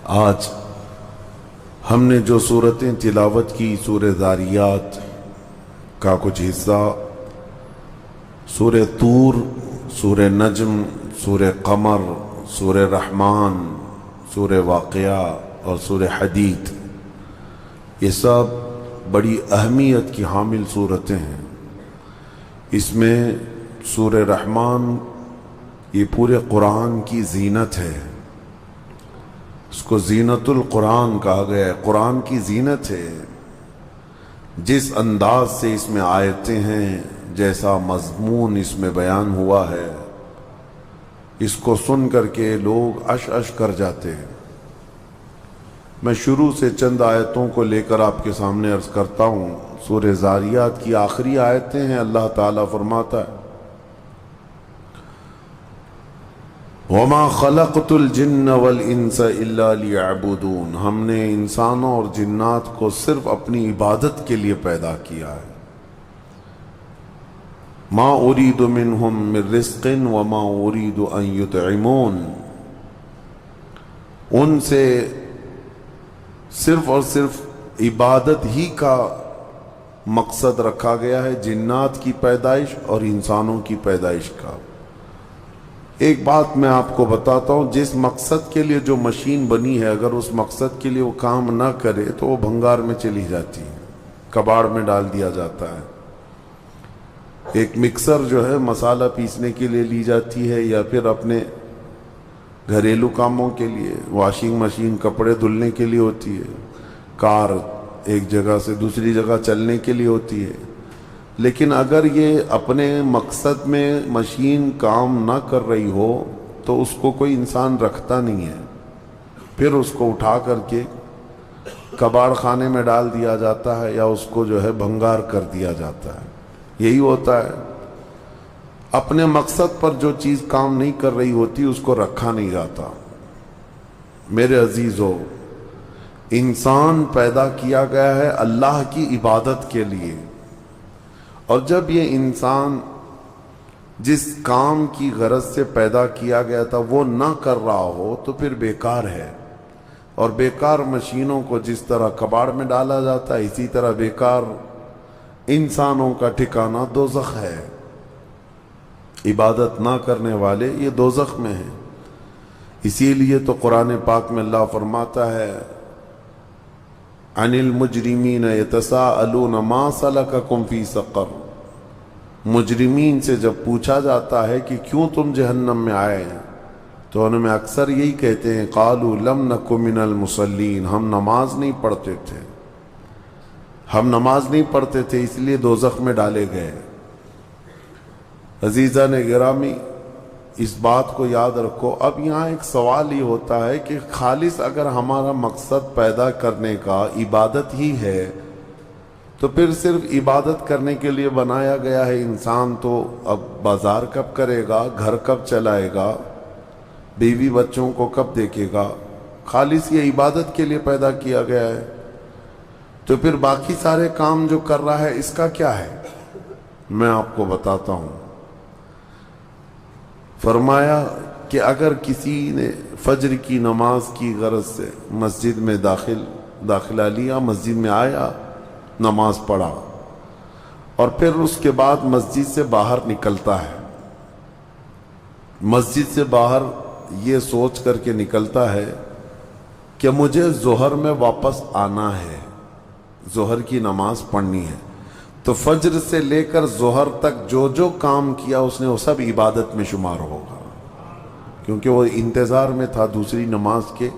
آج ہم نے جو صورتیں تلاوت کی، سورہ ذاریات کا کچھ حصہ، سورہ طور، سورہ نجم، سورہ قمر، سورہ رحمان، سورہ واقعہ اور سورہ حدید، یہ سب بڑی اہمیت کی حامل صورتیں ہیں۔ اس میں سورہ رحمان یہ پورے قرآن کی زینت ہے، اس کو زینت القرآن کہا گیا ہے، قرآن کی زینت ہے۔ جس انداز سے اس میں آیتیں ہیں، جیسا مضمون اس میں بیان ہوا ہے، اس کو سن کر کے لوگ عش عش کر جاتے ہیں۔ میں شروع سے چند آیتوں کو لے کر آپ کے سامنے عرض کرتا ہوں۔ سورہ ذاریات کی آخری آیتیں ہیں۔ اللہ تعالیٰ فرماتا ہے وَمَا خَلَقْتُ الْجِنَّ وَالْإِنسَ إِلَّا لِيَعْبُدُونَ، ہم نے انسانوں اور جنات کو صرف اپنی عبادت کے لیے پیدا کیا ہے۔ مَا أُرِيدُ مِنْهُمْ مِنْ رِزْقٍ وَمَا أُرِيدُ أَنْ يُطْعِمُونَ، ان سے صرف اور صرف عبادت ہی کا مقصد رکھا گیا ہے، جنات کی پیدائش اور انسانوں کی پیدائش کا۔ ایک بات میں آپ کو بتاتا ہوں، جس مقصد کے لیے جو مشین بنی ہے، اگر اس مقصد کے لیے وہ کام نہ کرے تو وہ بھنگار میں چلی جاتی ہے، کباڑ میں ڈال دیا جاتا ہے۔ ایک مکسر جو ہے مسالہ پیسنے کے لیے لی جاتی ہے، یا پھر اپنے گھریلو کاموں کے لیے، واشنگ مشین کپڑے دھلنے کے لیے ہوتی ہے، کار ایک جگہ سے دوسری جگہ چلنے کے لیے ہوتی ہے۔ لیکن اگر یہ اپنے مقصد میں مشین کام نہ کر رہی ہو تو اس کو کوئی انسان رکھتا نہیں ہے، پھر اس کو اٹھا کر کے کباڑ خانے میں ڈال دیا جاتا ہے، یا اس کو جو ہے بھنگار کر دیا جاتا ہے۔ یہی ہوتا ہے، اپنے مقصد پر جو چیز کام نہیں کر رہی ہوتی اس کو رکھا نہیں جاتا۔ میرے عزیزو، انسان پیدا کیا گیا ہے اللہ کی عبادت کے لیے، اور جب یہ انسان جس کام کی غرض سے پیدا کیا گیا تھا وہ نہ کر رہا ہو تو پھر بیکار ہے۔ اور بیکار مشینوں کو جس طرح کباڑ میں ڈالا جاتا ہے، اسی طرح بیکار انسانوں کا ٹھکانہ دوزخ ہے۔ عبادت نہ کرنے والے یہ دوزخ میں ہیں۔ اسی لیے تو قرآن پاک میں اللہ فرماتا ہے عن المجرمین یتساءلون ما سلککم فی سقر، مجرمین سے جب پوچھا جاتا ہے کہ کیوں تم جہنم میں آئے ہیں تو ان میں اکثر یہی کہتے ہیں قالوا لم نک من المصلین، ہم نماز نہیں پڑھتے تھے، ہم نماز نہیں پڑھتے تھے اس لیے دوزخ میں ڈالے گئے۔ عزیزان گرامی، اس بات کو یاد رکھو۔ اب یہاں ایک سوال یہ ہوتا ہے کہ خالص اگر ہمارا مقصد پیدا کرنے کا عبادت ہی ہے تو پھر صرف عبادت کرنے کے لیے بنایا گیا ہے انسان، تو اب بازار کب کرے گا، گھر کب چلائے گا، بیوی بچوں کو کب دیکھے گا؟ خالص یہ عبادت کے لیے پیدا کیا گیا ہے، تو پھر باقی سارے کام جو کر رہا ہے اس کا کیا ہے؟ میں آپ کو بتاتا ہوں۔ فرمایا کہ اگر کسی نے فجر کی نماز کی غرض سے مسجد میں داخلہ لیا، مسجد میں آیا، نماز پڑھا، اور پھر اس کے بعد مسجد سے باہر نکلتا ہے، مسجد سے باہر یہ سوچ کر کے نکلتا ہے کہ مجھے ظہر میں واپس آنا ہے، ظہر کی نماز پڑھنی ہے، تو فجر سے لے کر ظہر تک جو جو کام کیا اس نے وہ سب عبادت میں شمار ہوگا، کیونکہ وہ انتظار میں تھا دوسری نماز کے،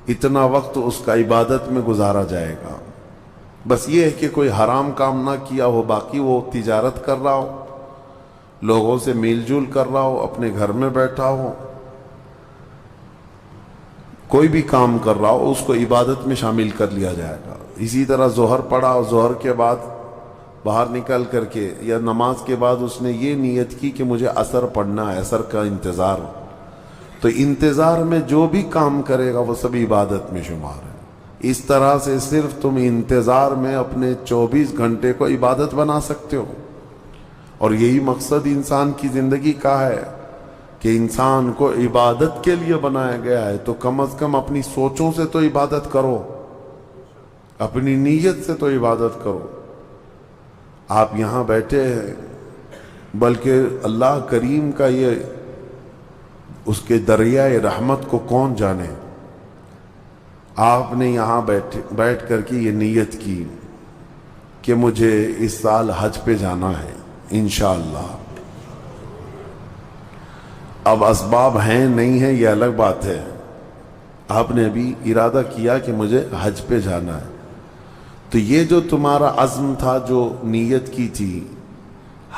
اتنا وقت اس کا عبادت میں گزارا جائے گا۔ بس یہ ہے کہ کوئی حرام کام نہ کیا ہو، باقی وہ تجارت کر رہا ہو، لوگوں سے میل جول کر رہا ہو، اپنے گھر میں بیٹھا ہو، کوئی بھی کام کر رہا ہو، اس کو عبادت میں شامل کر لیا جائے گا۔ اسی طرح ظہر پڑھا، اور ظہر کے بعد باہر نکل کر کے یا نماز کے بعد اس نے یہ نیت کی کہ مجھے عصر پڑھنا ہے، عصر کا انتظار، تو انتظار میں جو بھی کام کرے گا وہ سب عبادت میں شمار ہے۔ اس طرح سے صرف تم انتظار میں اپنے 24 گھنٹے کو عبادت بنا سکتے ہو، اور یہی مقصد انسان کی زندگی کا ہے کہ انسان کو عبادت کے لیے بنایا گیا ہے تو کم از کم اپنی سوچوں سے تو عبادت کرو، اپنی نیت سے تو عبادت کرو۔ آپ یہاں بیٹھے ہیں، بلکہ اللہ کریم کا یہ اس کے دریائے رحمت کو کون جانے، آپ نے یہاں بیٹھ کر کے یہ نیت کی کہ مجھے اس سال حج پہ جانا ہے انشاءاللہ۔ اب اسباب ہیں نہیں ہیں یہ الگ بات ہے، آپ نے ابھی ارادہ کیا کہ مجھے حج پہ جانا ہے، تو یہ جو تمہارا عزم تھا، جو نیت کی تھی،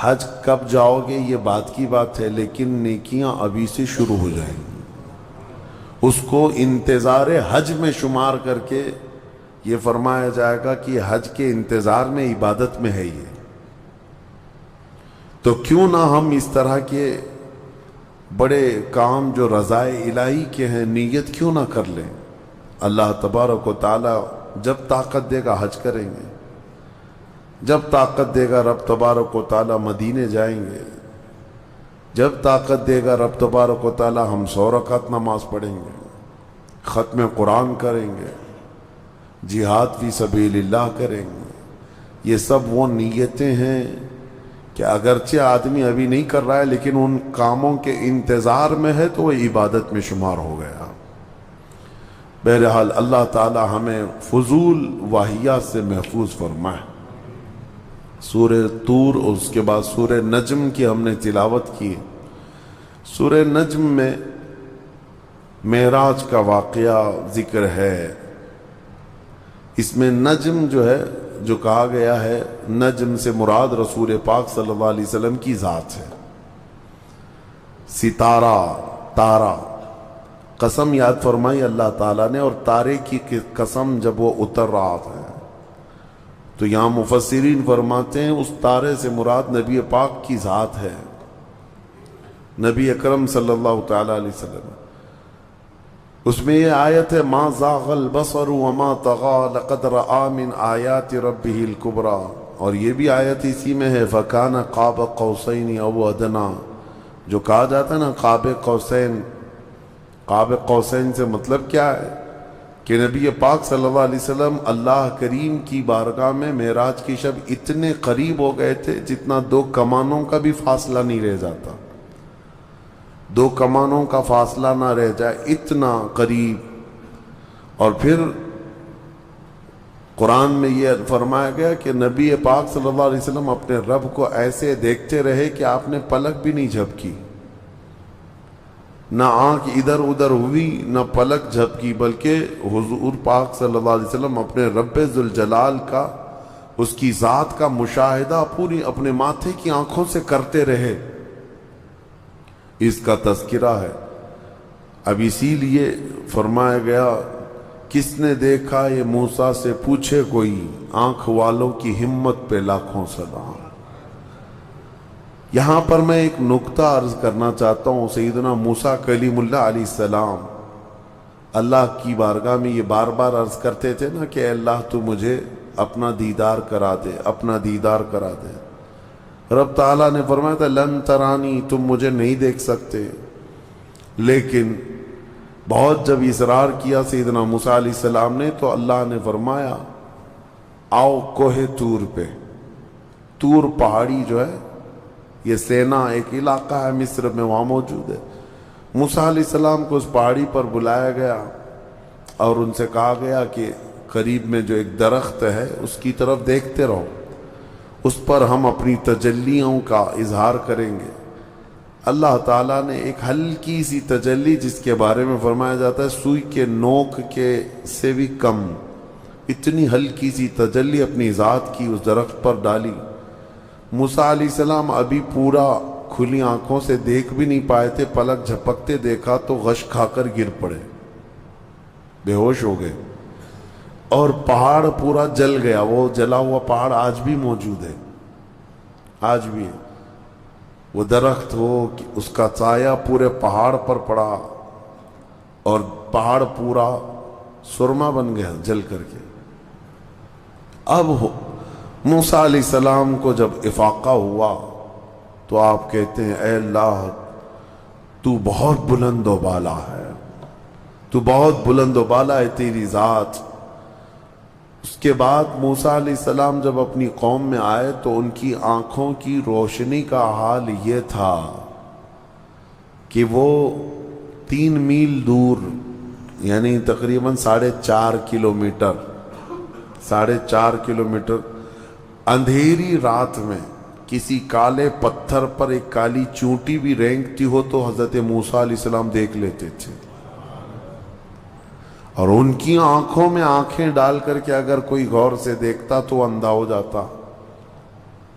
حج کب جاؤ گے یہ بات کی بات ہے، لیکن نیکیاں ابھی سے شروع ہو جائیں گی۔ اس کو انتظار حج میں شمار کر کے یہ فرمایا جائے گا کہ حج کے انتظار میں عبادت میں ہے یہ۔ تو کیوں نہ ہم اس طرح کے بڑے کام جو رضائے الہی کے ہیں نیت کیوں نہ کر لیں۔ اللہ تبارک و تعالی جب طاقت دے گا حج کریں گے، جب طاقت دے گا رب تبارک و تعالی مدینے جائیں گے، جب طاقت دے گا رب تبارک و تعالی ہم 100 رکعت نماز پڑھیں گے، ختم قرآن کریں گے، جہاد فی سبیل اللہ کریں گے۔ یہ سب وہ نیتیں ہیں کہ اگرچہ آدمی ابھی نہیں کر رہا ہے لیکن ان کاموں کے انتظار میں ہے تو وہ عبادت میں شمار ہو گیا۔ بہرحال اللہ تعالی ہمیں فضول واہیات سے محفوظ فرمائے۔ سورہ طور اور اس کے بعد سورہ نجم کی ہم نے تلاوت کی۔ سورہ نجم میں معراج کا واقعہ ذکر ہے۔ اس میں نجم جو ہے، جو کہا گیا ہے، نجم سے مراد رسول پاک صلی اللہ علیہ وسلم کی ذات ہے۔ ستارہ، تارا، قسم یاد فرمائی اللہ تعالیٰ نے، اور تارے کی قسم جب وہ اتر رہا تھا تو یہاں مفسرین فرماتے ہیں اس تارے سے مراد نبی پاک کی ذات ہے، نبی اکرم صلی اللہ تعالیٰ علیہ وسلم۔ اس میں یہ آیت ہے ما زاغ البصر وما طغى لقد رأى من آیات ربه الكبرى، اور یہ بھی آیت اسی میں ہے فکان قاب قوسین او ادنی، جو کہا جاتا ہے نا قاب قوسین۔ قاب قوسین سے مطلب کیا ہے کہ نبی پاک صلی اللہ علیہ وسلم اللہ کریم کی بارگاہ میں معراج کی شب اتنے قریب ہو گئے تھے جتنا 2 کمانوں کا بھی فاصلہ نہیں رہ جاتا، 2 کمانوں کا فاصلہ نہ رہ جائے، اتنا قریب۔ اور پھر قرآن میں یہ فرمایا گیا کہ نبی پاک صلی اللہ علیہ وسلم اپنے رب کو ایسے دیکھتے رہے کہ آپ نے پلک بھی نہیں جھپکی، نہ آنکھ ادھر ادھر ہوئی نہ پلک جھپکی، بلکہ حضور پاک صلی اللہ علیہ وسلم اپنے رب ذوالجلال کا، اس کی ذات کا مشاہدہ پوری اپنے ماتھے کی آنکھوں سے کرتے رہے۔ اس کا تذکرہ ہے۔ اب اسی لیے فرمایا گیا کس نے دیکھا یہ موسیٰ سے پوچھے کوئی، آنکھ والوں کی ہمت پہ لاکھوں سلام۔ یہاں پر میں ایک نکتہ عرض کرنا چاہتا ہوں۔ سیدنا موسیٰ کلیم اللہ علیہ السلام اللہ کی بارگاہ میں یہ بار بار عرض کرتے تھے نا کہ اے اللہ تو مجھے اپنا دیدار کرا دے، اپنا دیدار کرا دے۔ رب تعالیٰ نے فرمایا تھا لن ترانی، تم مجھے نہیں دیکھ سکتے، لیکن بہت جب اصرار کیا سیدنا موسیٰ علیہ السلام نے تو اللہ نے فرمایا آؤ کوہ طور پہ۔ طور پہاڑی جو ہے یہ سینا ایک علاقہ ہے مصر میں، وہاں موجود ہے۔ موسیٰ علیہ السلام کو اس پہاڑی پر بلایا گیا اور ان سے کہا گیا کہ قریب میں جو ایک درخت ہے اس کی طرف دیکھتے رہو، اس پر ہم اپنی تجلیوں کا اظہار کریں گے۔ اللہ تعالیٰ نے ایک ہلکی سی تجلی جس کے بارے میں فرمایا جاتا ہے سوئی کے نوک کے سے بھی کم، اتنی ہلکی سی تجلی اپنی ذات کی اس درخت پر ڈالی۔ موسیٰ علیہ السلام ابھی پورا کھلی آنکھوں سے دیکھ بھی نہیں پائے تھے، پلک جھپکتے دیکھا تو غش کھا کر گر پڑے، بے ہوش ہو گئے، اور پہاڑ پورا جل گیا۔ وہ جلا ہوا پہاڑ آج بھی موجود ہے، آج بھی ہے۔ وہ درخت ہو کہ اس کا سایہ پورے پہاڑ پر پڑا اور پہاڑ پورا سرما بن گیا جل کر کے۔ اب موسیٰ علیہ السلام کو جب افاقہ ہوا تو آپ کہتے ہیں اے اللہ تو بہت بلند و بالا ہے، تو بہت بلند و بالا ہے تیری ذات۔ اس کے بعد موسیٰ علیہ السلام جب اپنی قوم میں آئے تو ان کی آنکھوں کی روشنی کا حال یہ تھا کہ وہ 3 میل دور، یعنی تقریباً 4.5 کلومیٹر، 4.5 کلومیٹر اندھیری رات میں کسی کالے پتھر پر ایک کالی چونٹی بھی رینگتی ہو تو حضرت موسیٰ علیہ السلام دیکھ لیتے تھے، اور ان کی آنکھوں میں آنکھیں ڈال کر کے اگر کوئی غور سے دیکھتا تو اندھا ہو جاتا۔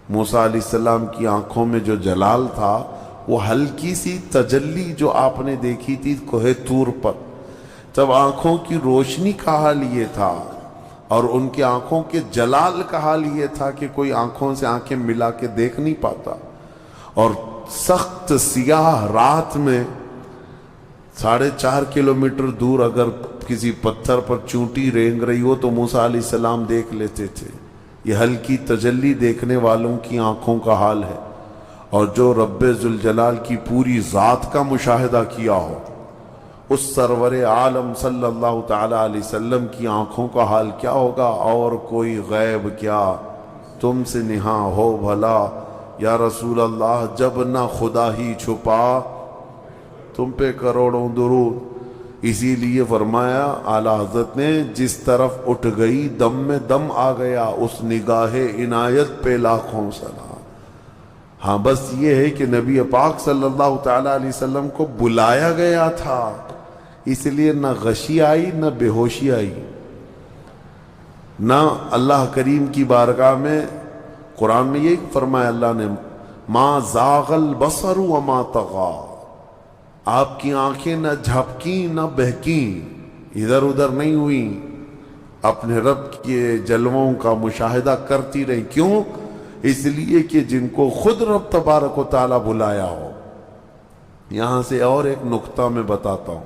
موسیٰ علیہ السلام کی آنکھوں میں جو جلال تھا وہ ہلکی سی تجلی جو آپ نے دیکھی تھی کوہ طور پر، تب آنکھوں کی روشنی کا حال یہ تھا اور ان کی آنکھوں کے جلال کا حال یہ تھا کہ کوئی آنکھوں سے آنکھیں ملا کے دیکھ نہیں پاتا۔ اور سخت سیاہ رات میں 4.5 کلومیٹر دور اگر کسی پتھر پر چونٹی رینگ رہی ہو تو موسیٰ علیہ السلام دیکھ لیتے تھے۔ یہ ہلکی تجلی دیکھنے والوں کی آنکھوں کا حال ہے، اور جو رب ذوالجلال کی پوری ذات کا مشاہدہ کیا ہو اس سرور عالم صلی اللہ تعالی علیہ وسلم کی آنکھوں کا حال کیا ہوگا؟ اور کوئی غیب کیا تم سے نہاں ہو بھلا یا رسول اللہ، جب نہ خدا ہی چھپا تم پہ کروڑوں درود۔ اسی لیے فرمایا اعلیٰ حضرت نے، جس طرف اٹھ گئی دم میں دم آ گیا، اس نگاہ عنایت پہ لاکھوں سلام۔ ہاں بس یہ ہے کہ نبی پاک صلی اللہ تعالی علیہ وسلم کو بلایا گیا تھا، اس لیے نہ غشی آئی نہ بے ہوشی آئی، نہ اللہ کریم کی بارگاہ میں۔ قرآن میں یہ فرمایا اللہ نے، ما زاغ البصر وما طغى، آپ کی آنکھیں نہ جھپکیں نہ بہکیں، ادھر ادھر نہیں ہوئیں، اپنے رب کے جلووں کا مشاہدہ کرتی رہیں۔ کیوں؟ اس لیے کہ جن کو خود رب تبارک و تعالیٰ بلایا ہو۔ یہاں سے اور ایک نقطہ میں بتاتا ہوں،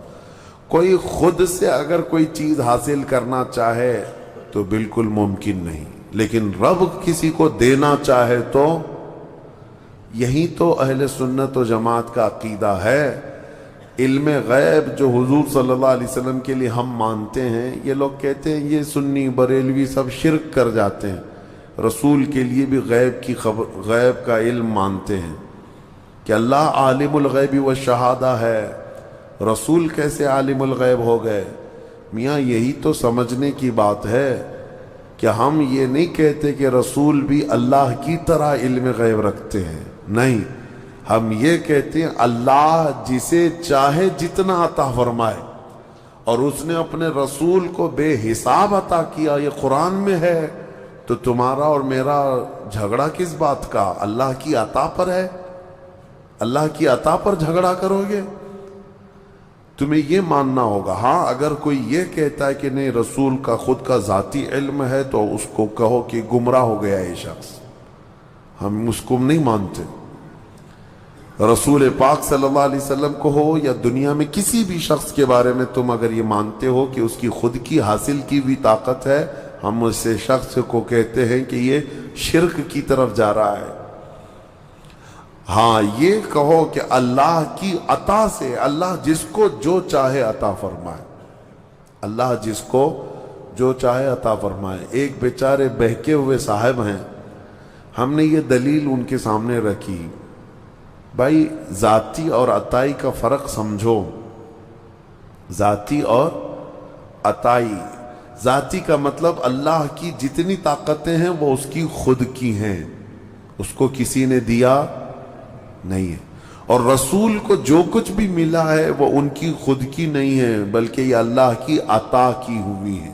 کوئی خود سے اگر کوئی چیز حاصل کرنا چاہے تو بالکل ممکن نہیں، لیکن رب کسی کو دینا چاہے تو، یہی تو اہل سنت و جماعت کا عقیدہ ہے۔ علم غیب جو حضور صلی اللہ علیہ وسلم کے لیے ہم مانتے ہیں، یہ لوگ کہتے ہیں یہ سنی بریلوی سب شرک کر جاتے ہیں، رسول کے لیے بھی غیب کی خبر، غیب کا علم مانتے ہیں کہ اللہ عالم الغیب والشہادہ ہے، رسول کیسے عالم الغیب ہو گئے؟ میاں یہی تو سمجھنے کی بات ہے کہ ہم یہ نہیں کہتے کہ رسول بھی اللہ کی طرح علم غیب رکھتے ہیں، نہیں، ہم یہ کہتے ہیں اللہ جسے چاہے جتنا عطا فرمائے، اور اس نے اپنے رسول کو بے حساب عطا کیا، یہ قرآن میں ہے، تو تمہارا اور میرا جھگڑا کس بات کا؟ اللہ کی عطا پر ہے، اللہ کی عطا پر جھگڑا کرو گے؟ تمہیں یہ ماننا ہوگا۔ ہاں اگر کوئی یہ کہتا ہے کہ نہیں رسول کا خود کا ذاتی علم ہے تو اس کو کہو کہ گمراہ ہو گیا یہ شخص، ہم اس کو نہیں مانتے۔ رسول پاک صلی اللہ علیہ وسلم کو ہو یا دنیا میں کسی بھی شخص کے بارے میں تم اگر یہ مانتے ہو کہ اس کی خود کی حاصل کی ہوئی طاقت ہے، ہم اس شخص کو کہتے ہیں کہ یہ شرک کی طرف جا رہا ہے۔ ہاں یہ کہو کہ اللہ کی عطا سے اللہ جس کو جو چاہے عطا فرمائے، اللہ جس کو جو چاہے عطا فرمائے۔ ایک بیچارے بہکے ہوئے صاحب ہیں، ہم نے یہ دلیل ان کے سامنے رکھی، بھائی ذاتی اور عطائی کا فرق سمجھو، ذاتی اور عطائی۔ ذاتی کا مطلب اللہ کی جتنی طاقتیں ہیں وہ اس کی خود کی ہیں، اس کو کسی نے دیا نہیں ہے، اور رسول کو جو کچھ بھی ملا ہے وہ ان کی خود کی نہیں ہے بلکہ یہ اللہ کی عطا کی ہوئی ہے،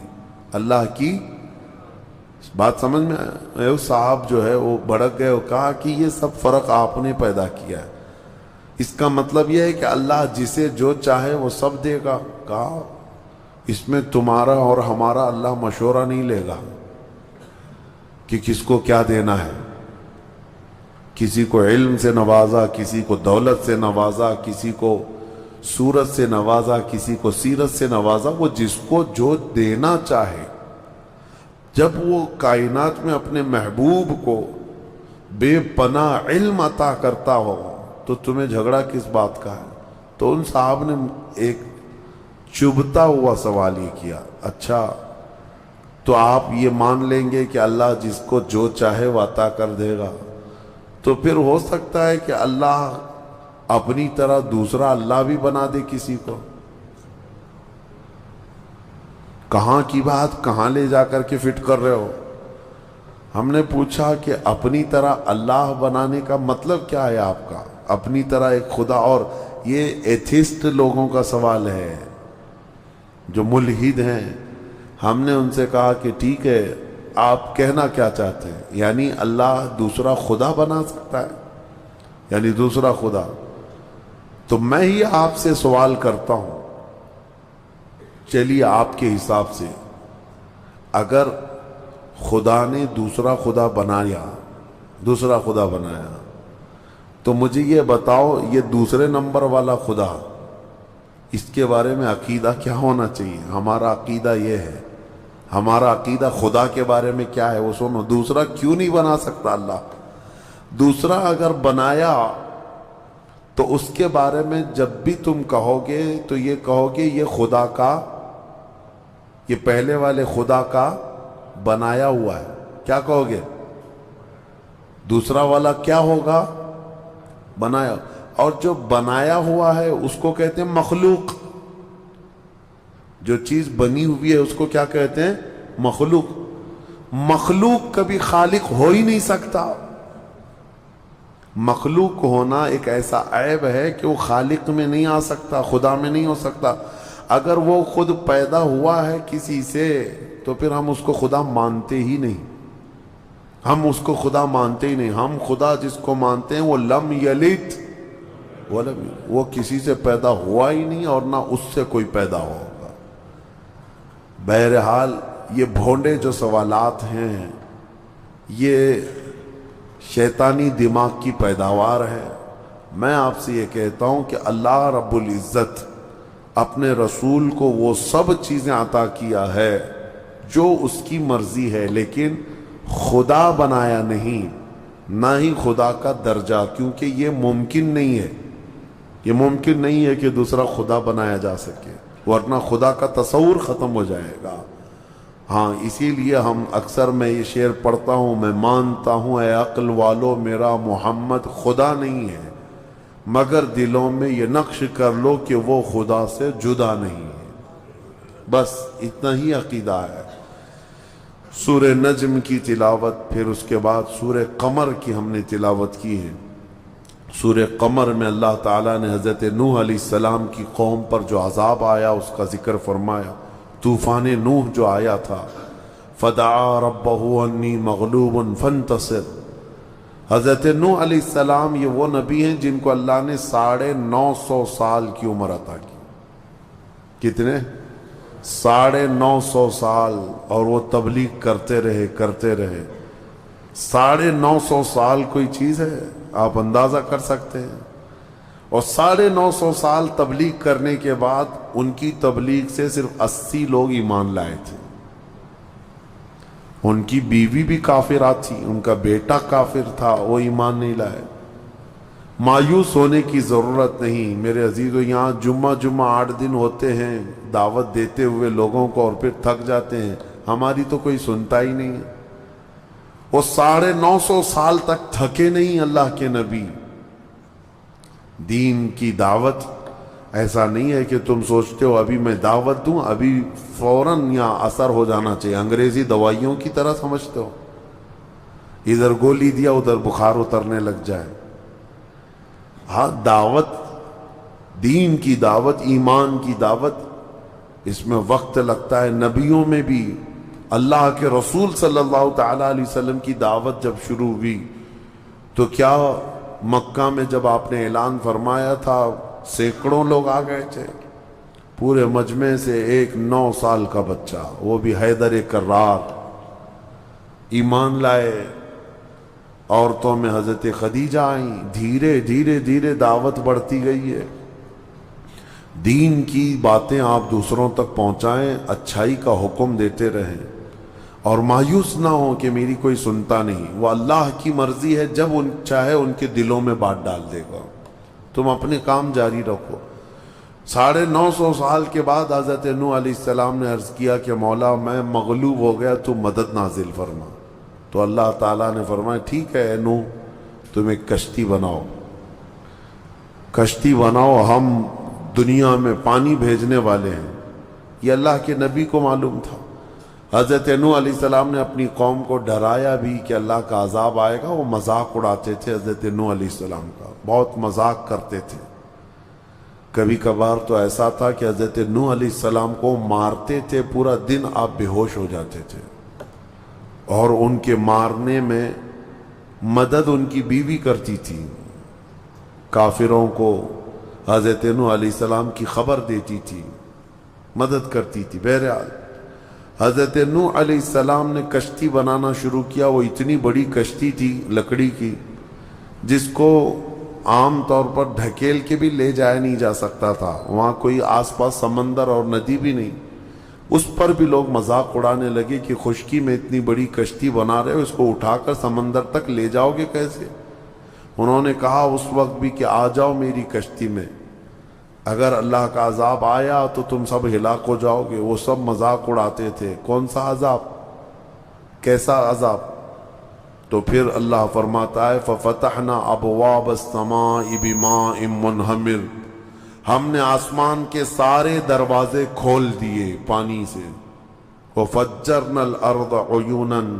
اللہ کی۔ بات سمجھ میں آئے؟ صاحب جو ہے وہ بھڑک گئے اور کہا کہ یہ سب فرق آپ نے پیدا کیا ہے، اس کا مطلب یہ ہے کہ اللہ جسے جو چاہے وہ سب دے گا۔ کہا اس میں تمہارا اور ہمارا اللہ مشورہ نہیں لے گا کہ کس کو کیا دینا ہے۔ کسی کو علم سے نوازا، کسی کو دولت سے نوازا، کسی کو صورت سے نوازا، کسی کو سیرت سے نوازا، وہ جس کو جو دینا چاہے۔ جب وہ کائنات میں اپنے محبوب کو بے پناہ علم عطا کرتا ہو تو تمہیں جھگڑا کس بات کا ہے؟ تو ان صاحب نے ایک چبھتا ہوا سوال یہ کیا، اچھا تو آپ یہ مان لیں گے کہ اللہ جس کو جو چاہے وہ عطا کر دے گا، تو پھر ہو سکتا ہے کہ اللہ اپنی طرح دوسرا اللہ بھی بنا دے کسی کو؟ کہاں کی بات کہاں لے جا کر کے فٹ کر رہے ہو؟ ہم نے پوچھا کہ اپنی طرح اللہ بنانے کا مطلب کیا ہے آپ کا؟ اپنی طرح ایک خدا، اور یہ ایتھسٹ لوگوں کا سوال ہے جو ملحد ہیں. ہم نے ان سے کہا کہ ٹھیک ہے، آپ کہنا کیا چاہتے ہیں؟ یعنی اللہ دوسرا خدا بنا سکتا ہے؟ یعنی دوسرا خدا؟ تو میں ہی آپ سے سوال کرتا ہوں، چلیے آپ کے حساب سے اگر خدا نے دوسرا خدا بنایا تو مجھے یہ بتاؤ، یہ دوسرے نمبر والا خدا، اس کے بارے میں عقیدہ کیا ہونا چاہیے؟ ہمارا عقیدہ یہ ہے، ہمارا عقیدہ خدا کے بارے میں کیا ہے وہ سنو. دوسرا کیوں نہیں بنا سکتا اللہ؟ دوسرا اگر بنایا تو اس کے بارے میں جب بھی تم کہو گے تو یہ کہو گے یہ خدا کا، یہ پہلے والے خدا کا بنایا ہوا ہے. کیا کہو گے؟ دوسرا والا کیا ہوگا؟ بنایا. اور جو بنایا ہوا ہے اس کو کہتے ہیں مخلوق. جو چیز بنی ہوئی ہے اس کو کیا کہتے ہیں؟ مخلوق. مخلوق کبھی خالق ہو ہی نہیں سکتا. مخلوق ہونا ایک ایسا عیب ہے کہ وہ خالق میں نہیں آ سکتا، خدا میں نہیں ہو سکتا. اگر وہ خود پیدا ہوا ہے کسی سے تو پھر ہم اس کو خدا مانتے ہی نہیں. ہم اس کو خدا مانتے ہی نہیں. ہم خدا جس کو مانتے ہیں وہ لم یلد ولم یولد، وہ کسی سے پیدا ہوا ہی نہیں اور نہ اس سے کوئی پیدا ہوگا. بہرحال یہ بھونڈے جو سوالات ہیں یہ شیطانی دماغ کی پیداوار ہے. میں آپ سے یہ کہتا ہوں کہ اللہ رب العزت اپنے رسول کو وہ سب چیزیں عطا کیا ہے جو اس کی مرضی ہے، لیکن خدا بنایا نہیں، نہ ہی خدا کا درجہ، کیونکہ یہ ممکن نہیں ہے. یہ ممکن نہیں ہے کہ دوسرا خدا بنایا جا سکے، ورنہ خدا کا تصور ختم ہو جائے گا. ہاں اسی لیے ہم اکثر میں یہ شعر پڑھتا ہوں، میں مانتا ہوں اے عقل والو میرا محمد خدا نہیں ہے، مگر دلوں میں یہ نقش کر لو کہ وہ خدا سے جدا نہیں ہے. بس اتنا ہی عقیدہ ہے. سورہ نجم کی تلاوت، پھر اس کے بعد سورہ قمر کی ہم نے تلاوت کی ہے. سورہ قمر میں اللہ تعالیٰ نے حضرت نوح علیہ السلام کی قوم پر جو عذاب آیا اس کا ذکر فرمایا. طوفان نوح جو آیا تھا، فدعا ربہ انی مغلوب فانتصر. حضرت نوح علیہ السلام یہ وہ نبی ہیں جن کو اللہ نے 950 سال کی عمر عطا کی. کتنے؟ 950 سال. اور وہ تبلیغ کرتے رہے. 950 سال کوئی چیز ہے؟ آپ اندازہ کر سکتے ہیں. اور 950 سال تبلیغ کرنے کے بعد ان کی تبلیغ سے صرف 80 لوگ ایمان لائے تھے. ان کی بیوی بھی کافرہ تھی، ان کا بیٹا کافر تھا، وہ ایمان نہیں لائے. مایوس ہونے کی ضرورت نہیں میرے عزیزو. یہاں جمعہ 8 دن ہوتے ہیں دعوت دیتے ہوئے لوگوں کو اور پھر تھک جاتے ہیں. ہماری تو کوئی سنتا ہی نہیں ہے. وہ 950 سال تک تھکے نہیں اللہ کے نبی. دین کی دعوت ایسا نہیں ہے کہ تم سوچتے ہو ابھی میں دعوت دوں ابھی فوراً یہاں اثر ہو جانا چاہیے. انگریزی دوائیوں کی طرح سمجھتے ہو، ادھر گولی دیا ادھر بخار اترنے لگ جائے. ہاں دعوت، دین کی دعوت، ایمان کی دعوت، اس میں وقت لگتا ہے. نبیوں میں بھی اللہ کے رسول صلی اللہ تعالی علیہ وسلم کی دعوت جب شروع ہوئی تو کیا مکہ میں جب آپ نے اعلان فرمایا تھا سینکڑوں لوگ آ گئے تھے. پورے مجمع سے ایک 9 سال کا بچہ، وہ بھی حیدر کرار، ایمان لائے. عورتوں میں حضرت خدیجہ آئیں. دھیرے دھیرے دعوت بڑھتی گئی ہے. دین کی باتیں آپ دوسروں تک پہنچائیں، اچھائی کا حکم دیتے رہیں اور مایوس نہ ہوں کہ میری کوئی سنتا نہیں. وہ اللہ کی مرضی ہے، جب چاہے ان کے دلوں میں بات ڈال دے گا. تم اپنے کام جاری رکھو. 950 سال کے بعد حضرت نوح علیہ السلام نے عرض کیا کہ مولا میں مغلوب ہو گیا، تو مدد نازل فرما۔ تو اللہ تعالیٰ نے فرمایا ٹھیک ہے اے نوح، تم ایک کشتی بناؤ، کشتی بناؤ، ہم دنیا میں پانی بھیجنے والے ہیں۔ یہ اللہ کے نبی کو معلوم تھا۔ حضرت نوح علیہ السلام نے اپنی قوم کو ڈرایا بھی کہ اللہ کا عذاب آئے گا۔ وہ مذاق اڑاتے تھے حضرت نوح علیہ السلام کا، بہت مذاق کرتے تھے۔ کبھی کبھار تو ایسا تھا کہ حضرت نوح علیہ السلام کو مارتے تھے، پورا دن آپ بے ہوش ہو جاتے تھے، اور ان کے مارنے میں مدد ان کی بیوی کرتی تھی، کافروں کو حضرت نوح علیہ السلام کی خبر دیتی تھی، مدد کرتی تھی۔ بہرحال حضرت نوح علیہ السلام نے کشتی بنانا شروع کیا۔ وہ اتنی بڑی کشتی تھی لکڑی کی، جس کو عام طور پر ڈھکیل کے بھی لے جایا نہیں جا سکتا تھا، وہاں کوئی آس پاس سمندر اور ندی بھی نہیں۔ اس پر بھی لوگ مذاق اڑانے لگے کہ خشکی میں اتنی بڑی کشتی بنا رہے ہو، اس کو اٹھا کر سمندر تک لے جاؤ گے کیسے؟ انہوں نے کہا اس وقت بھی کہ آ جاؤ میری کشتی میں، اگر اللہ کا عذاب آیا تو تم سب ہلاک ہو جاؤ گے۔ وہ سب مذاق اڑاتے تھے، کون سا عذاب، کیسا عذاب؟ تو پھر اللہ فرماتا ہے فَفَتَحْنَا أَبْوَابَ السَّمَاءِ بِمَاءٍ مُنْهَمِرٍ، ہم نے آسمان کے سارے دروازے کھول دیے پانی سے۔ وَفَجَّرْنَا الْأَرْضَ عُيُونًا،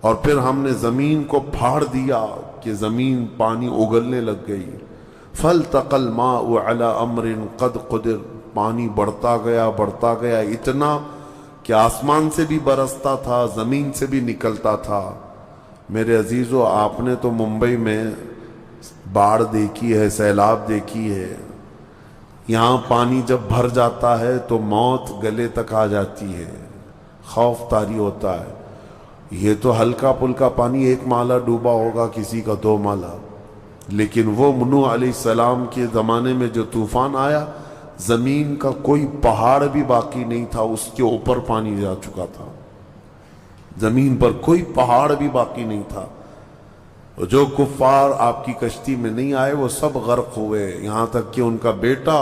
اور پھر ہم نے زمین کو پھاڑ دیا کہ زمین پانی اگلنے لگ گئی۔ فَالْتَقَى الْمَاءُ عَلَى أَمْرٍ قَدْ قُدِرَ، پانی بڑھتا گیا اتنا کہ آسمان سے بھی برستا تھا، زمین سے بھی نکلتا تھا۔ میرے عزیزو، آپ نے تو ممبئی میں باڑھ دیکھی ہے، سیلاب دیکھی ہے، یہاں پانی جب بھر جاتا ہے تو موت گلے تک آ جاتی ہے، خوف طاری ہوتا ہے۔ یہ تو ہلکا پلکا پانی، 1 مالا ڈوبا ہوگا، کسی کا 2 مالا، لیکن وہ نوح علیہ السلام کے زمانے میں جو طوفان آیا، زمین کا کوئی پہاڑ بھی باقی نہیں تھا، اس کے اوپر پانی جا چکا تھا، زمین پر کوئی پہاڑ بھی باقی نہیں تھا۔ جو کفار آپ کی کشتی میں نہیں آئے وہ سب غرق ہوئے، یہاں تک کہ ان کا بیٹا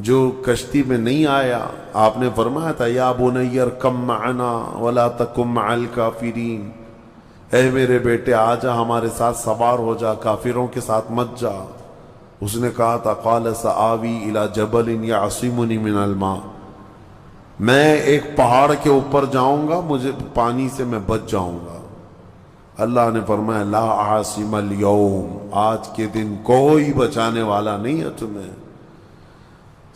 جو کشتی میں نہیں آیا، آپ نے فرمایا تھا یا بنی ارکب معنا ولا تکن مع الکافرین، اے میرے بیٹے آ جا، ہمارے ساتھ سوار ہو جا، کافروں کے ساتھ مت جا۔ اس نے کہا تھا قال سآوی الی جبل یعصمنی من الماء، میں ایک پہاڑ کے اوپر جاؤں گا، مجھے پانی سے میں بچ جاؤں گا۔ اللہ نے فرمایا لا عاصم اليوم، آج کے دن کوئی بچانے والا نہیں ہے تمہیں،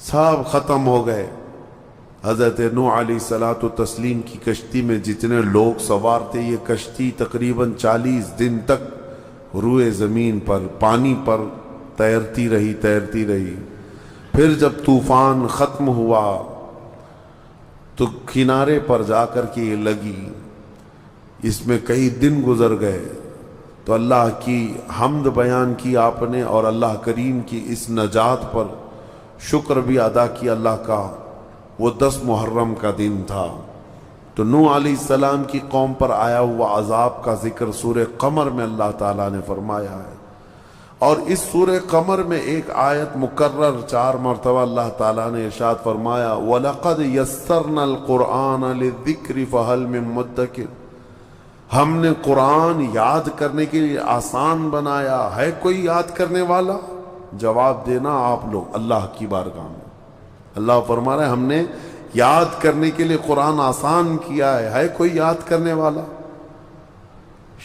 سب ختم ہو گئے۔ حضرت نوح علیہ الصلوۃ والتسلیم کی کشتی میں جتنے لوگ سوار تھے، یہ کشتی تقریباً 40 دن تک روئے زمین پر، پانی پر تیرتی رہی۔ پھر جب طوفان ختم ہوا تو کنارے پر جا کر کے یہ لگی، اس میں کئی دن گزر گئے، تو اللہ کی حمد بیان کی آپ نے، اور اللہ کریم کی اس نجات پر شکر بھی ادا کیا اللہ کا۔ وہ 10 محرم کا دن تھا۔ تو نوح علیہ السلام کی قوم پر آیا ہوا عذاب کا ذکر سورہ قمر میں اللہ تعالیٰ نے فرمایا ہے، اور اس سورہ قمر میں ایک آیت مکرر 4 مرتبہ اللہ تعالیٰ نے ارشاد فرمایا وَلَقَدْ يَسَّرْنَا الْقُرْآنَ لِلذِّكْرِ فَهَلْ مِن مُدَّكِرٍ، ہم نے قرآن یاد کرنے کے لیے آسان بنایا، ہے کوئی یاد کرنے والا؟ جواب دینا آپ لوگ اللہ کی بارگاہ میں۔ اللہ فرما رہے ہیں ہم نے یاد کرنے کے لیے قرآن آسان کیا ہے کوئی یاد کرنے والا؟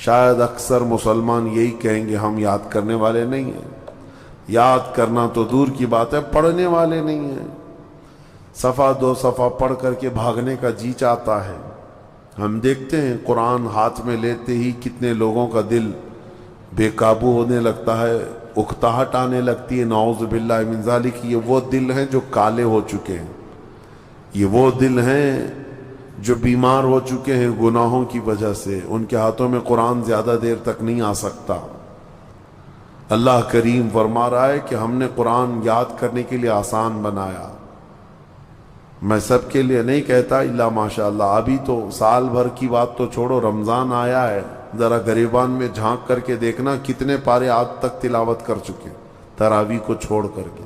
شاید اکثر مسلمان یہی کہیں گے ہم یاد کرنے والے نہیں ہیں، یاد کرنا تو دور کی بات ہے، پڑھنے والے نہیں ہیں، صفحہ 2 صفحہ پڑھ کر کے بھاگنے کا جی چاہتا ہے۔ ہم دیکھتے ہیں قرآن ہاتھ میں لیتے ہی کتنے لوگوں کا دل بے قابو ہونے لگتا ہے، اکتاہٹ آنے لگتی ہے، نعوذ باللہ من ذالک۔ یہ وہ دل ہیں جو کالے ہو چکے ہیں، یہ وہ دل ہیں جو بیمار ہو چکے ہیں گناہوں کی وجہ سے، ان کے ہاتھوں میں قرآن زیادہ دیر تک نہیں آ سکتا۔ اللہ کریم فرما رہا ہے کہ ہم نے قرآن یاد کرنے کے لیے آسان بنایا۔ میں سب کے لیے نہیں کہتا الا ماشاءاللہ، ابھی تو سال بھر کی بات تو چھوڑو، رمضان آیا ہے، ذرا گریبان میں جھانک کر کے دیکھنا کتنے پارے آج تک تلاوت کر چکے تراویح کو چھوڑ کر کے۔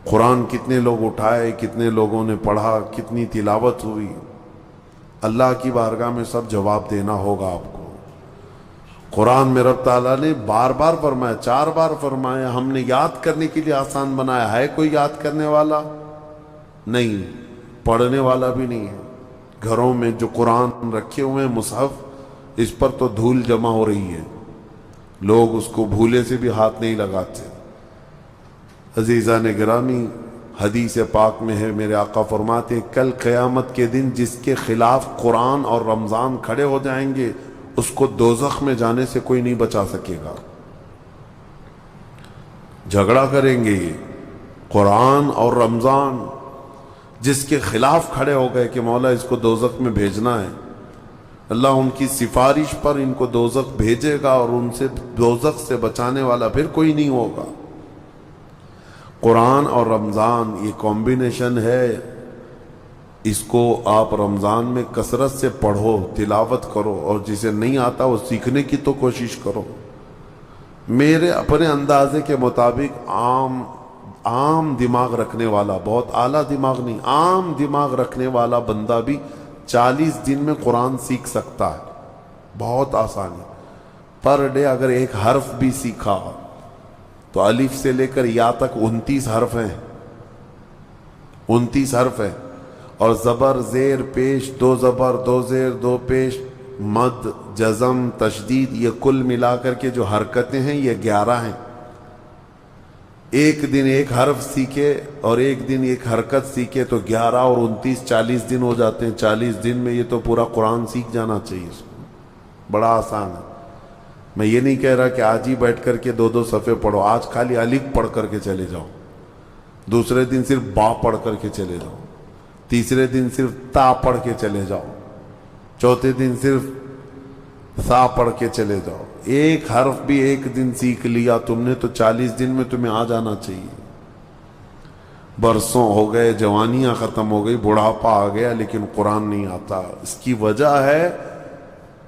قرآن کتنے لوگ اٹھائے، کتنے لوگوں نے پڑھا، کتنی تلاوت ہوئی، اللہ کی بارگاہ میں سب جواب دینا ہوگا آپ کو۔ قرآن میں رب تعالیٰ نے بار بار فرمایا، 4 بار فرمایا، ہم نے یاد کرنے کے لیے آسان بنایا ہے۔ کوئی یاد کرنے والا نہیں، پڑھنے والا بھی نہیں ہے۔ گھروں میں جو قرآن رکھے ہوئے ہیں مصحف، اس پر تو دھول جمع ہو رہی ہے، لوگ اس کو بھولے سے بھی ہاتھ نہیں لگاتے۔ عزیزان گرامی، حدیث پاک میں ہے، میرے آقا فرماتے ہیں کل قیامت کے دن جس کے خلاف قرآن اور رمضان کھڑے ہو جائیں گے، اس کو دوزخ میں جانے سے کوئی نہیں بچا سکے گا۔ جھگڑا کریں گے یہ قرآن اور رمضان، جس کے خلاف کھڑے ہو گئے کہ مولا اس کو دوزخ میں بھیجنا ہے، اللہ ان کی سفارش پر ان کو دوزخ بھیجے گا، اور ان سے دوزخ سے بچانے والا پھر کوئی نہیں ہوگا۔ قرآن اور رمضان یہ کمبینیشن ہے، اس کو آپ رمضان میں کثرت سے پڑھو، تلاوت کرو، اور جسے نہیں آتا وہ سیکھنے کی تو کوشش کرو۔ میرے اپنے اندازے کے مطابق عام دماغ رکھنے والا، بہت اعلیٰ دماغ نہیں، عام دماغ رکھنے والا بندہ بھی 40 دن میں قرآن سیکھ سکتا ہے، بہت آسانی۔ پر ڈے اگر ایک حرف بھی سیکھا تو الف سے لے کر یا تک 29 حرف ہیں، 29 حرف ہیں، اور زبر زیر پیش، 2 زبر 2 زیر 2 پیش، مد جزم تشدید، یہ کل ملا کر کے جو حرکتیں ہیں یہ 11 ہیں۔ ایک دن ایک حرف سیکھے اور ایک دن ایک حرکت سیکھے تو 11 اور 29 40 دن ہو جاتے ہیں۔ 40 دن میں یہ تو پورا قرآن سیکھ جانا چاہیے اس کو، بڑا آسان ہے۔ میں یہ نہیں کہہ رہا کہ آج ہی بیٹھ کر کے 2 صفحے پڑھو، آج خالی الف پڑھ کر کے چلے جاؤ، دوسرے دن صرف با پڑھ کر کے چلے جاؤ، تیسرے دن صرف تا پڑھ کے چلے جاؤ، چوتھے دن صرف سا پڑھ کے چلے جاؤ۔ ایک حرف بھی ایک دن سیکھ لیا تم نے تو 40 دن میں تمہیں آ جانا چاہیے۔ برسوں ہو گئے، جوانیاں ختم ہو گئی، بڑھاپا آ گیا، لیکن قرآن نہیں آتا۔ اس کی وجہ ہے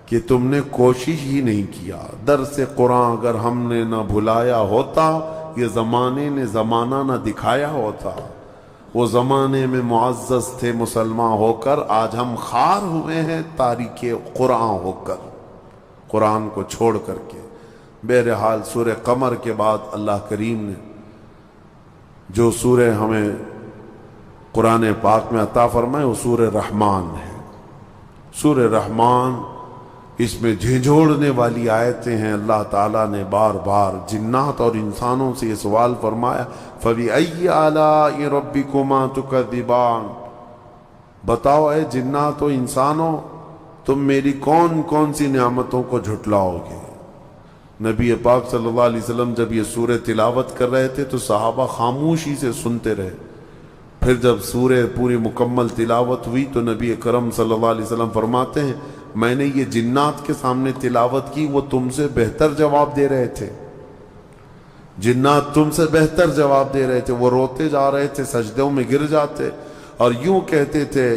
کہ تم نے کوشش ہی نہیں کیا۔ درس قرآن اگر ہم نے نہ بھلایا ہوتا، یہ زمانے نے زمانہ نہ دکھایا ہوتا، وہ زمانے میں معزز تھے مسلمان ہو کر، آج ہم خار ہوئے ہیں تاریک قرآن ہو کر، قرآن کو چھوڑ کر کے۔ بہرحال سورہ قمر کے بعد اللہ کریم نے جو سورہ ہمیں قرآن پاک میں عطا فرمائے وہ سورہ رحمان ہے۔ سورہ رحمان، اس میں جھنجھوڑنے والی آیتیں ہیں۔ اللہ تعالیٰ نے بار بار جنات اور انسانوں سے یہ سوال فرمایا، فَبِأَيِّ آلَاءِ رَبِّكُمَا تُكَذِّبَانِ، بتاؤ اے جنات و انسانوں، تم میری کون کون سی نعمتوں کو جھٹلاؤ گے۔ نبی پاک صلی اللہ علیہ وسلم جب یہ سورہ تلاوت کر رہے تھے تو صحابہ خاموشی سے سنتے رہے۔ پھر جب سورہ پوری مکمل تلاوت ہوئی تو نبی اکرم صلی اللہ علیہ وسلم فرماتے ہیں، میں نے یہ جنات کے سامنے تلاوت کی، وہ تم سے بہتر جواب دے رہے تھے، جنات تم سے بہتر جواب دے رہے تھے۔ وہ روتے جا رہے تھے، سجدوں میں گر جاتے اور یوں کہتے تھے،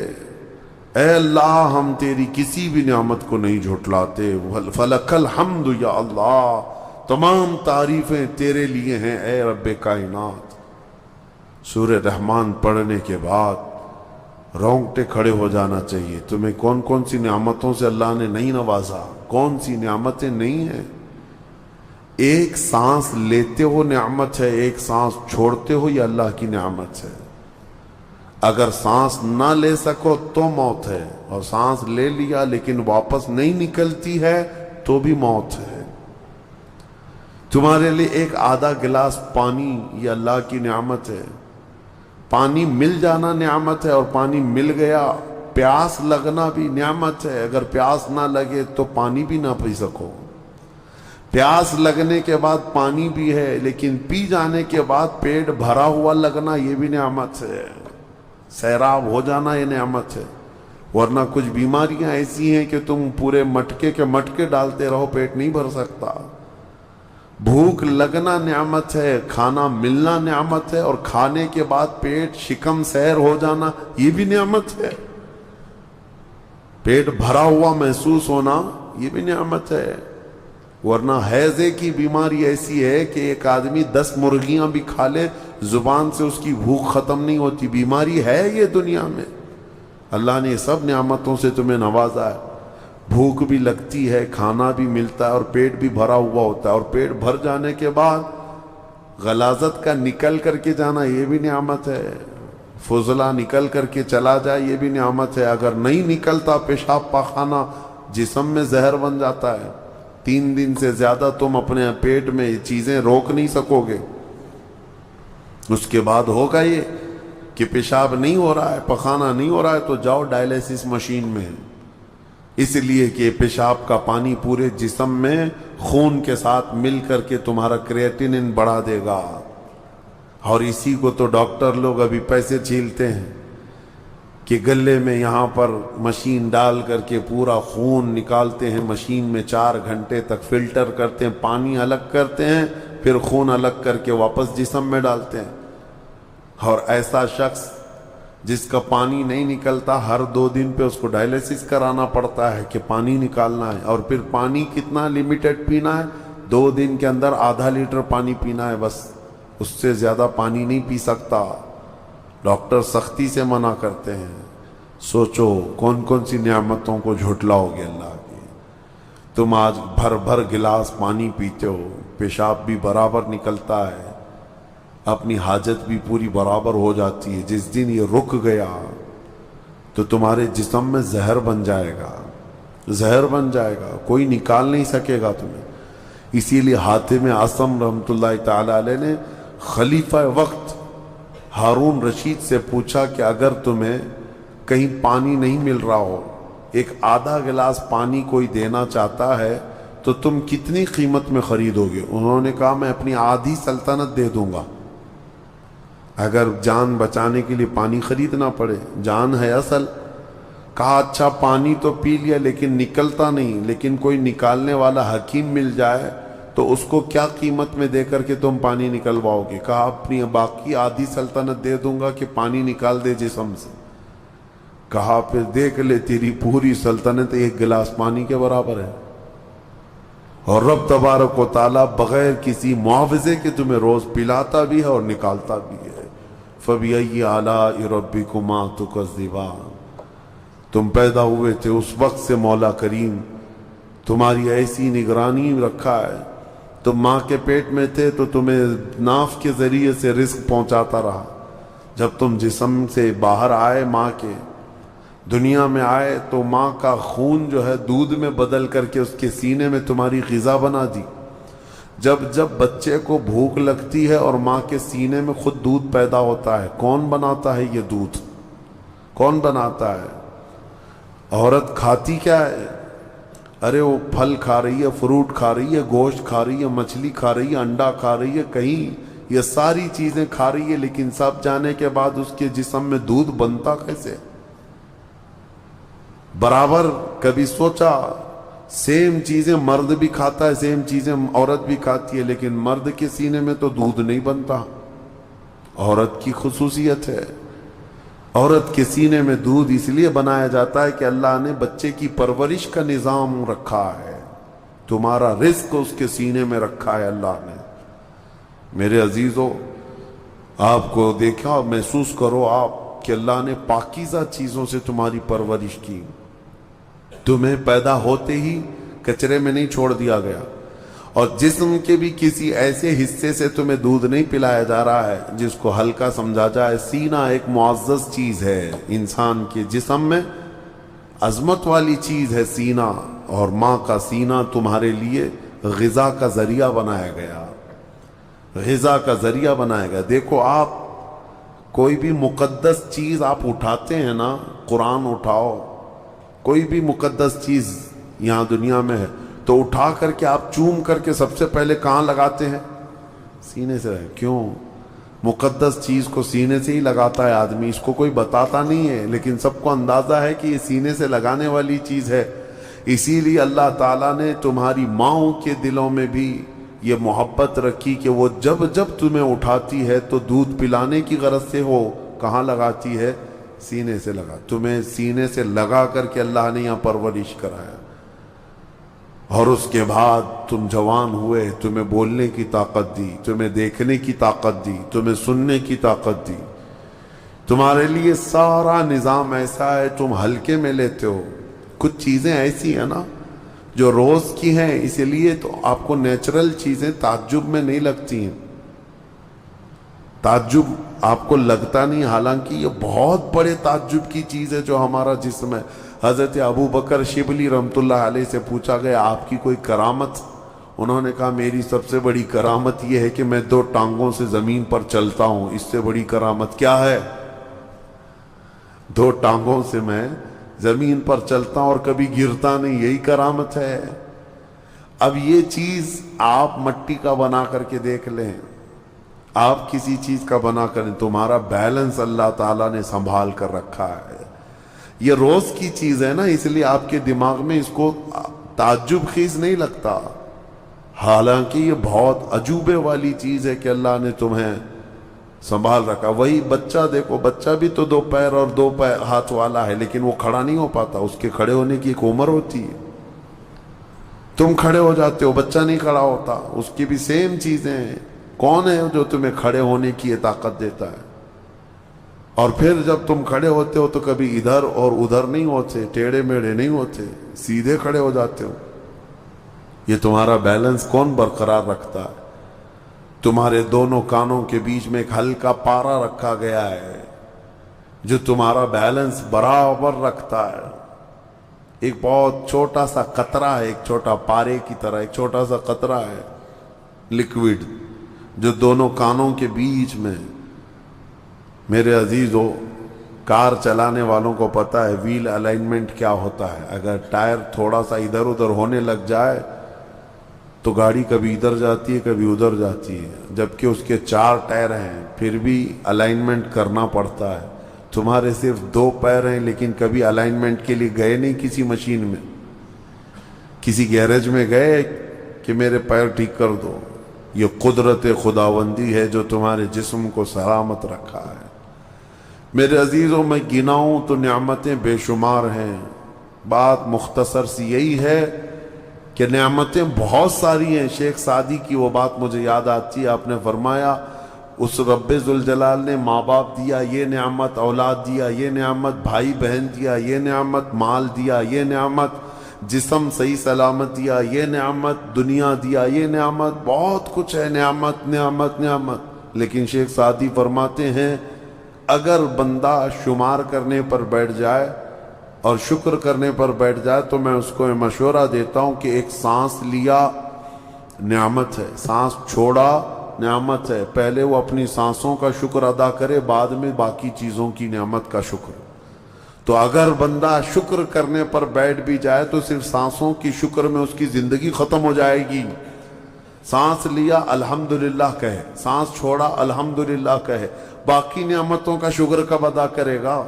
اے اللہ ہم تیری کسی بھی نعمت کو نہیں جھٹلاتے، فلک الحمد یا اللہ، تمام تعریفیں تیرے لیے ہیں اے رب کائنات۔ سورہ رحمان پڑھنے کے بعد رونگٹے کھڑے ہو جانا چاہیے۔ تمہیں کون کون سی نعمتوں سے اللہ نے نہیں نوازا، کون سی نعمتیں نہیں ہیں۔ ایک سانس لیتے ہو نعمت ہے، ایک سانس چھوڑتے ہو یہ اللہ کی نعمت ہے۔ اگر سانس نہ لے سکو تو موت ہے، اور سانس لے لیا لیکن واپس نہیں نکلتی ہے تو بھی موت ہے۔ تمہارے لیے ایک آدھا گلاس پانی یہ اللہ کی نعمت ہے۔ پانی مل جانا نعمت ہے، اور پانی مل گیا۔ پیاس لگنا بھی نعمت ہے، اگر پیاس نہ لگے تو پانی بھی نہ پی سکو۔ پیاس لگنے کے بعد پانی بھی ہے، لیکن پی جانے کے بعد پیٹ بھرا ہوا لگنا یہ بھی نعمت ہے۔ سیراب ہو جانا یہ نعمت ہے، ورنہ کچھ بیماریاں ایسی ہیں کہ تم پورے مٹکے کے مٹکے ڈالتے رہو پیٹ نہیں بھر سکتا۔ بھوک لگنا نعمت ہے، کھانا ملنا نعمت ہے، اور کھانے کے بعد پیٹ شکم سیر ہو جانا یہ بھی نعمت ہے۔ پیٹ بھرا ہوا محسوس ہونا یہ بھی نعمت ہے، ورنہ ہیضے کی بیماری ایسی ہے کہ ایک آدمی 10 مرغیاں بھی کھا لے زبان سے اس کی بھوک ختم نہیں ہوتی. بیماری ہے یہ دنیا میں. اللہ نے سب نعمتوں سے تمہیں نوازا ہے. بھوک بھی لگتی ہے, کھانا بھی ملتا ہے, اور پیٹ بھی بھرا ہوا ہوتا ہے. اور پیٹ بھر جانے کے بعد غلاظت کا نکل کر کے جانا یہ بھی نعمت ہے. فضلہ نکل کر کے چلا جائے یہ بھی نعمت ہے. اگر نہیں نکلتا پیشاب پاخانہ جسم میں زہر بن جاتا ہے. 3 دن سے زیادہ تم اپنے پیٹ میں یہ چیزیں روک نہیں سکو گے. اس کے بعد ہوگا یہ کہ پیشاب نہیں ہو رہا ہے, پخانہ نہیں ہو رہا ہے, تو جاؤ ڈائلیسس مشین میں. اس لیے کہ پیشاب کا پانی پورے جسم میں خون کے ساتھ مل کر کے تمہارا کریٹینن بڑھا دے گا. اور اسی کو تو ڈاکٹر لوگ ابھی پیسے چھیلتے ہیں کہ گلے میں یہاں پر مشین ڈال کر کے پورا خون نکالتے ہیں. مشین میں 4 گھنٹے تک فلٹر کرتے ہیں, پانی الگ کرتے ہیں, پھر خون الگ کر کے واپس جسم میں ڈالتے ہیں. اور ایسا شخص جس کا پانی نہیں نکلتا, ہر 2 دن پہ اس کو ڈائلیسس کرانا پڑتا ہے کہ پانی نکالنا ہے. اور پھر پانی کتنا لمیٹڈ پینا ہے, 2 دن کے اندر ½ لیٹر پانی پینا ہے بس, اس سے زیادہ پانی نہیں پی سکتا. ڈاکٹر سختی سے منع کرتے ہیں. سوچو کون کون سی نعمتوں کو جھٹلاؤ گے اللہ کی. تم آج بھر بھر گلاس پانی پیتے ہو, پیشاب بھی برابر نکلتا ہے, اپنی حاجت بھی پوری برابر ہو جاتی ہے. جس دن یہ رک گیا تو تمہارے جسم میں زہر بن جائے گا, زہر بن جائے گا, کوئی نکال نہیں سکے گا تمہیں. اسی لیے حاتم اعصم رحمۃ اللہ تعالی علیہ نے خلیفہ وقت ہارون رشید سے پوچھا کہ اگر تمہیں کہیں پانی نہیں مل رہا ہو, ایک ½ گلاس پانی کوئی دینا چاہتا ہے, تو تم کتنی قیمت میں خریدو گے؟ انہوں نے کہا میں اپنی آدھی سلطنت دے دوں گا اگر جان بچانے کے لیے پانی خریدنا پڑے. جان ہے اصل. کہا اچھا پانی تو پی لیا لیکن نکلتا نہیں, لیکن کوئی نکالنے والا حکیم مل جائے تو اس کو کیا قیمت میں دے کر کے تم پانی نکلواؤ گے؟ کہا اپنی باقی آدھی سلطنت دے دوں گا کہ پانی نکال دے جسم سے. کہا پھر دیکھ لے تیری پوری سلطنت 1 گلاس پانی کے برابر ہے, اور رب تبارک و تعالیٰ بغیر کسی معاوضے کے تمہیں روز پلاتا بھی ہے اور نکالتا بھی ہے. فَبِأَيِّ آلَاءِ رَبِّكُمَا تُكَذِّبَانِ. تم پیدا ہوئے تھے اس وقت سے مولا کریم تمہاری ایسی نگرانی رکھا ہے. تم ماں کے پیٹ میں تھے تو تمہیں ناف کے ذریعے سے رزق پہنچاتا رہا. جب تم جسم سے باہر آئے, ماں کے دنیا میں آئے, تو ماں کا خون جو ہے دودھ میں بدل کر کے اس کے سینے میں تمہاری غذا بنا دی. جب جب بچے کو بھوک لگتی ہے اور ماں کے سینے میں خود دودھ پیدا ہوتا ہے, کون بناتا ہے یہ دودھ؟ کون بناتا ہے؟ عورت کھاتی کیا ہے؟ ارے وہ پھل کھا رہی ہے, فروٹ کھا رہی ہے, گوشت کھا رہی ہے, مچھلی کھا رہی ہے, انڈا کھا رہی ہے, کہیں یہ ساری چیزیں کھا رہی ہے, لیکن سب جانے کے بعد اس کے جسم میں دودھ بنتا کیسے؟ برابر کبھی سوچا؟ سیم چیزیں مرد بھی کھاتا ہے, سیم چیزیں عورت بھی کھاتی ہے, لیکن مرد کے سینے میں تو دودھ نہیں بنتا. عورت کی خصوصیت ہے. عورت کے سینے میں دودھ اس لیے بنایا جاتا ہے کہ اللہ نے بچے کی پرورش کا نظام رکھا ہے. تمہارا رزق اس کے سینے میں رکھا ہے اللہ نے. میرے عزیزو, آپ کو دیکھا, محسوس کرو آپ کہ اللہ نے پاکیزہ چیزوں سے تمہاری پرورش کی. تمہیں پیدا ہوتے ہی کچرے میں نہیں چھوڑ دیا گیا, اور جسم کے بھی کسی ایسے حصے سے تمہیں دودھ نہیں پلایا جا رہا ہے جس کو ہلکا سمجھا جائے. سینہ ایک معزز چیز ہے انسان کے جسم میں, عظمت والی چیز ہے سینہ, اور ماں کا سینہ تمہارے لیے غذا کا ذریعہ بنایا گیا, غذا کا ذریعہ بنایا گیا. دیکھو آپ کوئی بھی مقدس چیز آپ اٹھاتے ہیں نا, قرآن اٹھاؤ, کوئی بھی مقدس چیز یہاں دنیا میں ہے, تو اٹھا کر کے آپ چوم کر کے سب سے پہلے کہاں لگاتے ہیں؟ سینے سے. کیوں؟ مقدس چیز کو سینے سے ہی لگاتا ہے آدمی. اس کو کوئی بتاتا نہیں ہے, لیکن سب کو اندازہ ہے کہ یہ سینے سے لگانے والی چیز ہے. اسی لیے اللہ تعالیٰ نے تمہاری ماؤں کے دلوں میں بھی یہ محبت رکھی کہ وہ جب جب تمہیں اٹھاتی ہے تو دودھ پلانے کی غرض سے ہو, کہاں لگاتی ہے؟ سینے سے لگا. تمہیں سینے سے لگا کر کے اللہ نے یہاں پرورش کرایا. اور اس کے بعد تم جوان ہوئے، تمہیں بولنے کی طاقت دی، تمہیں دیکھنے کی طاقت دی، تمہیں سننے کی طاقت دی، تمہارے لیے سارا نظام ایسا ہے، تم ہلکے میں لیتے ہو۔ کچھ چیزیں ایسی ہیں نا جو روز کی ہیں، اسی لیے تو آپ کو نیچرل چیزیں تعجب میں نہیں لگتی ہیں، تعجب آپ کو لگتا نہیں، حالانکہ یہ بہت بڑے تعجب کی چیز ہے جو ہمارا جسم ہے۔ حضرت ابو بکر شبلی رحمۃ اللہ علیہ سے پوچھا گیا آپ کی کوئی کرامت؟ انہوں نے کہا میری سب سے بڑی کرامت یہ ہے کہ میں 2 ٹانگوں سے زمین پر چلتا ہوں، اس سے بڑی کرامت کیا ہے؟ 2 ٹانگوں سے میں زمین پر چلتا ہوں اور کبھی گرتا نہیں، یہی کرامت ہے۔ اب یہ چیز آپ مٹی کا بنا کر کے دیکھ لیں، آپ کسی چیز کا بنا کر، تمہارا بیلنس اللہ تعالیٰ نے سنبھال کر رکھا ہے۔ یہ روز کی چیز ہے نا، اس لیے آپ کے دماغ میں اس کو تعجب خیز نہیں لگتا، حالانکہ یہ بہت عجوبے والی چیز ہے کہ اللہ نے تمہیں سنبھال رکھا۔ وہی بچہ دیکھو، بچہ بھی تو 2 پیر اور 2 ہاتھ والا ہے، لیکن وہ کھڑا نہیں ہو پاتا، اس کے کھڑے ہونے کی ایک عمر ہوتی ہے۔ تم کھڑے ہو جاتے ہو، بچہ نہیں کھڑا ہوتا، اس کی بھی سیم چیزیں ہیں۔ کون ہے جو تمہیں کھڑے ہونے کی یہ طاقت دیتا ہے؟ اور پھر جب تم کھڑے ہوتے ہو تو کبھی ادھر اور ادھر نہیں ہوتے، ٹیڑھے میڑھے نہیں ہوتے، سیدھے کھڑے ہو جاتے ہو۔ یہ تمہارا بیلنس کون برقرار رکھتا ہے؟ تمہارے دونوں کانوں کے بیچ میں ایک ہلکا پارا رکھا گیا ہے جو تمہارا بیلنس برابر رکھتا ہے۔ ایک بہت چھوٹا سا قطرہ ہے، ایک چھوٹا پارے کی طرح ایک چھوٹا سا قطرہ ہے لیکوڈ، جو دونوں کانوں کے بیچ میں۔ میرے عزیزو، کار چلانے والوں کو پتا ہے ویل الائنمنٹ کیا ہوتا ہے۔ اگر ٹائر تھوڑا سا ادھر ادھر ہونے لگ جائے تو گاڑی کبھی ادھر جاتی ہے کبھی ادھر جاتی ہے، جبکہ اس کے 4 ٹائر ہیں، پھر بھی الائنمنٹ کرنا پڑتا ہے۔ تمہارے صرف 2 پیر ہیں، لیکن کبھی الائنمنٹ کے لیے گئے نہیں کسی مشین میں، کسی گیرج میں گئے کہ میرے پیر ٹھیک کر دو؟ یہ قدرت خداوندی ہے جو تمہارے جسم کو سلامت رکھا ہے۔ میرے عزیزوں، میں گناؤں تو نعمتیں بے شمار ہیں، بات مختصر سی یہی ہے کہ نعمتیں بہت ساری ہیں۔ شیخ سعدی کی وہ بات مجھے یاد آتی ہے، آپ نے فرمایا اس رب ذوالجلال نے ماں باپ دیا، یہ نعمت اولاد دیا، یہ نعمت بھائی بہن دیا، یہ نعمت مال دیا، یہ نعمت جسم صحیح سلامت دیا، یہ نعمت دنیا دیا، یہ نعمت بہت کچھ ہے، نعمت نعمت نعمت۔ لیکن شیخ سعدی فرماتے ہیں اگر بندہ شمار کرنے پر بیٹھ جائے اور شکر کرنے پر بیٹھ جائے تو میں اس کو مشورہ دیتا ہوں کہ ایک سانس لیا نعمت ہے، سانس چھوڑا نعمت ہے، پہلے وہ اپنی سانسوں کا شکر ادا کرے، بعد میں باقی چیزوں کی نعمت کا شکر۔ تو اگر بندہ شکر کرنے پر بیٹھ بھی جائے تو صرف سانسوں کی شکر میں اس کی زندگی ختم ہو جائے گی۔ سانس لیا الحمدللہ کہے، سانس چھوڑا الحمدللہ کہے، باقی نعمتوں کا شکر کب ادا کرے گا؟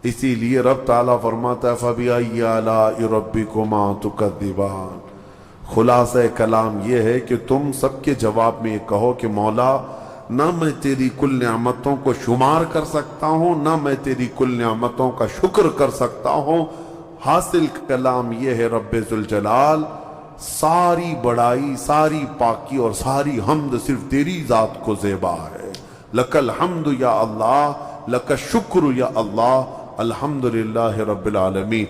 اسی لیے رب تعالیٰ فرماتا ہے فَبِأَيِّ آلَاءِ رَبِّكُمَا تُكَذِّبَانِ۔ خلاصہ کلام یہ ہے کہ تم سب کے جواب میں یہ کہو کہ مولا نہ میں تیری کل نعمتوں کو شمار کر سکتا ہوں، نہ میں تیری کل نعمتوں کا شکر کر سکتا ہوں۔ حاصل کلام یہ ہے رب ذوالجلال ساری بڑائی، ساری پاکی اور ساری حمد صرف تیری ذات کو زیبا ہے۔ لک الحمد یا اللہ، لک الشکر یا اللہ، الحمدللہ رب العالمین۔